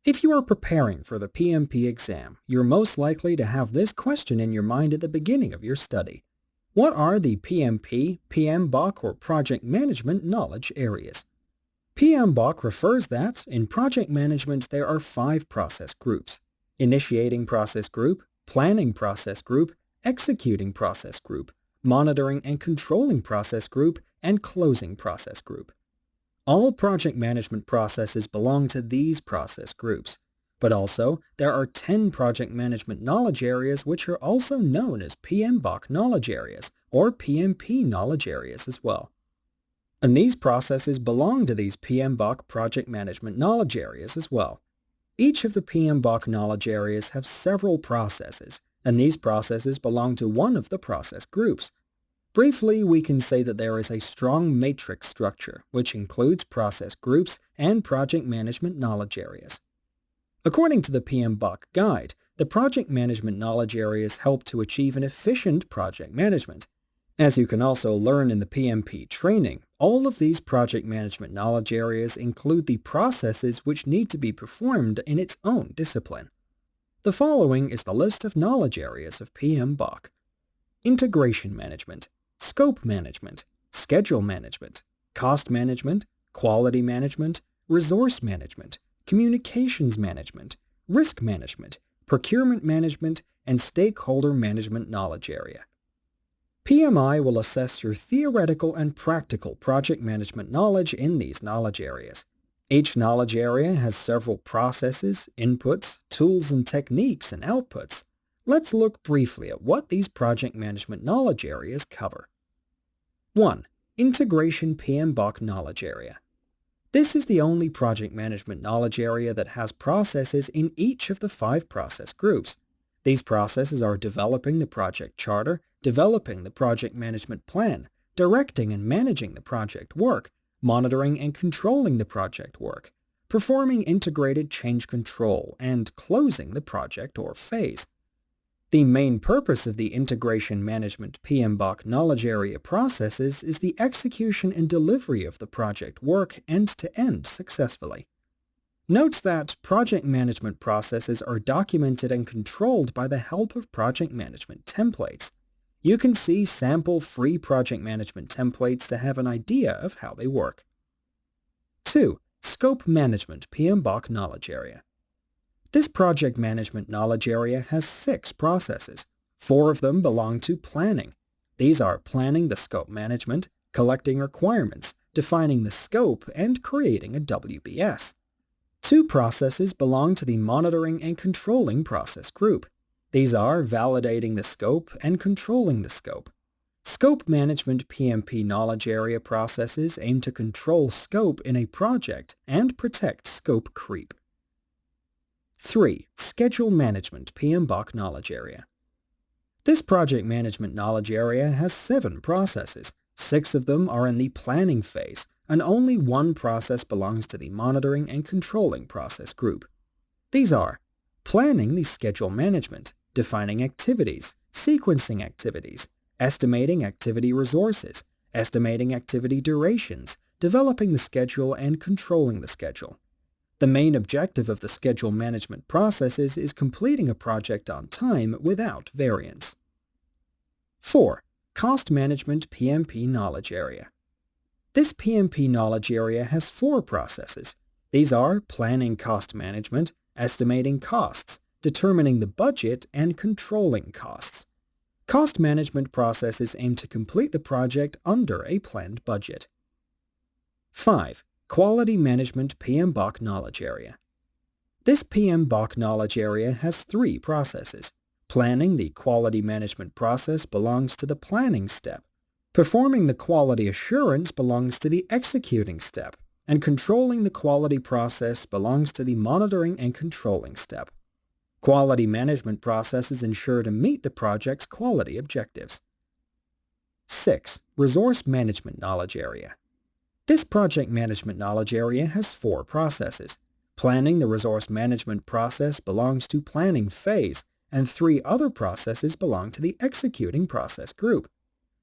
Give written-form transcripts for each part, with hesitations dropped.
If you are preparing for the PMP exam, you're most likely to have this question in your mind at the beginning of your study. What are the PMP, PMBOK, or Project Management knowledge areas? PMBOK refers that, in project management, there are 5 process groups: Initiating Process Group, Planning Process Group, Executing Process Group, Monitoring and Controlling Process Group, and Closing Process Group. All project management processes belong to these process groups, but also there are 10 project management knowledge areas which are also known as PMBOK knowledge areas or PMP knowledge areas as well. And these processes belong to these PMBOK project management knowledge areas as well. Each of the PMBOK knowledge areas have several processes, and these processes belong to one of the process groups. Briefly, we can say that there is a strong matrix structure, which includes process groups and project management knowledge areas. According to the PMBOK guide, the project management knowledge areas help to achieve an efficient project management. As you can also learn in the PMP training, all of these project management knowledge areas include the processes which need to be performed in its own discipline. The following is the list of knowledge areas of PMBOK: Integration Management, Scope Management, Schedule Management, Cost Management, Quality Management, Resource Management, Communications Management, Risk Management, Procurement Management, and Stakeholder Management knowledge area. PMI will assess your theoretical and practical project management knowledge in these knowledge areas. Each knowledge area has several processes, inputs, tools and techniques, and outputs. Let's look briefly at what these project management knowledge areas cover. 1. Integration PMBOK knowledge area. This is the only project management knowledge area that has processes in each of the 5 process groups. These processes are developing the project charter, developing the project management plan, directing and managing the project work, monitoring and controlling the project work, performing integrated change control, and closing the project or phase. The main purpose of the Integration Management PMBOK knowledge area processes is the execution and delivery of the project work end-to-end successfully. Note that project management processes are documented and controlled by the help of project management templates. You can see sample free project management templates to have an idea of how they work. 2. Scope Management PMBOK knowledge area. This project management knowledge area has 6 processes. 4 of them belong to planning. These are planning the scope management, collecting requirements, defining the scope, and creating a WBS. 2 processes belong to the monitoring and controlling process group. These are validating the scope and controlling the scope. Scope Management PMP knowledge area processes aim to control scope in a project and protect scope creep. 3. Schedule Management PMBOK knowledge area. This project management knowledge area has 7 processes. 6 of them are in the planning phase, and only 1 process belongs to the monitoring and controlling process group. These are planning the schedule management, defining activities, sequencing activities, estimating activity resources, estimating activity durations, developing the schedule, and controlling the schedule. The main objective of the schedule management processes is completing a project on time without variance. 4. Cost Management PMP knowledge area. This PMP knowledge area has 4 processes. These are planning cost management, estimating costs, determining the budget, and controlling costs. Cost management processes aim to complete the project under a planned budget. 5. Quality Management PMBOK knowledge area. This PMBOK knowledge area has 3 processes. Planning the quality management process belongs to the planning step. Performing the quality assurance belongs to the executing step, and controlling the quality process belongs to the monitoring and controlling step. Quality management processes ensure to meet the project's quality objectives. 6. Resource Management knowledge area. This project management knowledge area has 4 processes. Planning the resource management process belongs to planning phase, and 3 other processes belong to the executing process group.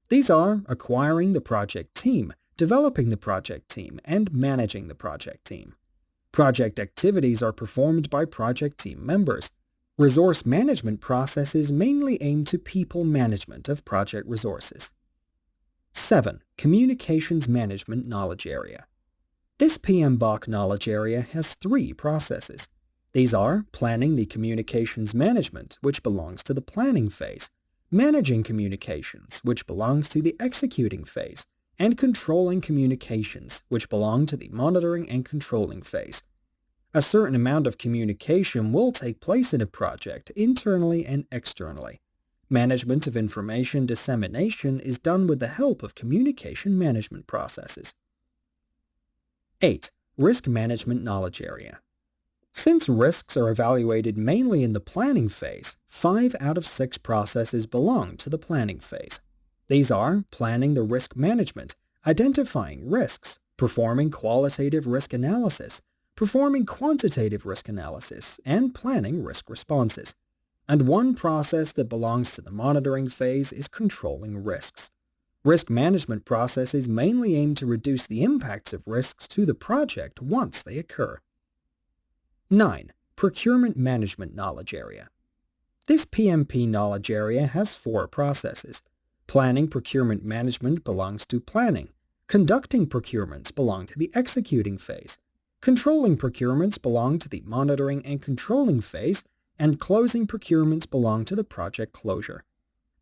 These are acquiring the project team, developing the project team, and managing the project team. Project activities are performed by project team members. Resource management processes mainly aim to people management of project resources. 7. Communications Management Knowledge Area. This PMBOK knowledge area has 3 processes. These are planning the communications management, which belongs to the planning phase, managing communications, which belongs to the executing phase, and controlling communications, which belong to the monitoring and controlling phase. A certain amount of communication will take place in a project, internally and externally. Management of information dissemination is done with the help of communication management processes. 8. Risk Management Knowledge Area. Since risks are evaluated mainly in the planning phase, 5 out of 6 processes belong to the planning phase. These are planning the risk management, identifying risks, performing qualitative risk analysis, performing quantitative risk analysis, and planning risk responses. And one process that belongs to the monitoring phase is controlling risks. Risk management processes mainly aim to reduce the impacts of risks to the project once they occur. 9. Procurement Management Knowledge Area. This PMP knowledge area has 4 processes. Planning procurement management belongs to planning. Conducting procurements belong to the executing phase. Controlling procurements belong to the monitoring and controlling phase, and closing procurements belong to the project closure.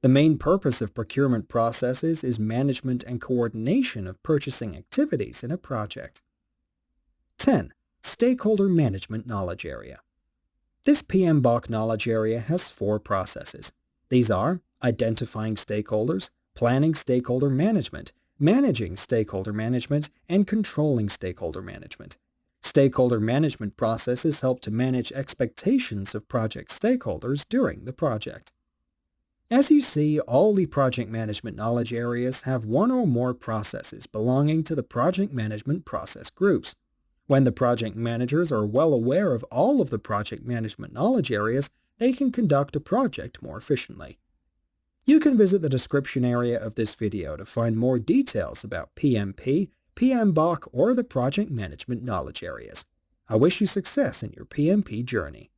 The main purpose of procurement processes is management and coordination of purchasing activities in a project. 10. Stakeholder Management Knowledge Area. This PMBOK knowledge area has 4 processes. These are identifying stakeholders, planning stakeholder management, managing stakeholder management, and controlling stakeholder management. Stakeholder management processes help to manage expectations of project stakeholders during the project. As you see, all the project management knowledge areas have 1 or more processes belonging to the project management process groups. When the project managers are well aware of all of the project management knowledge areas, they can conduct a project more efficiently. You can visit the description area of this video to find more details about PMP, PMBOK, or the project management knowledge areas. I wish you success in your PMP journey.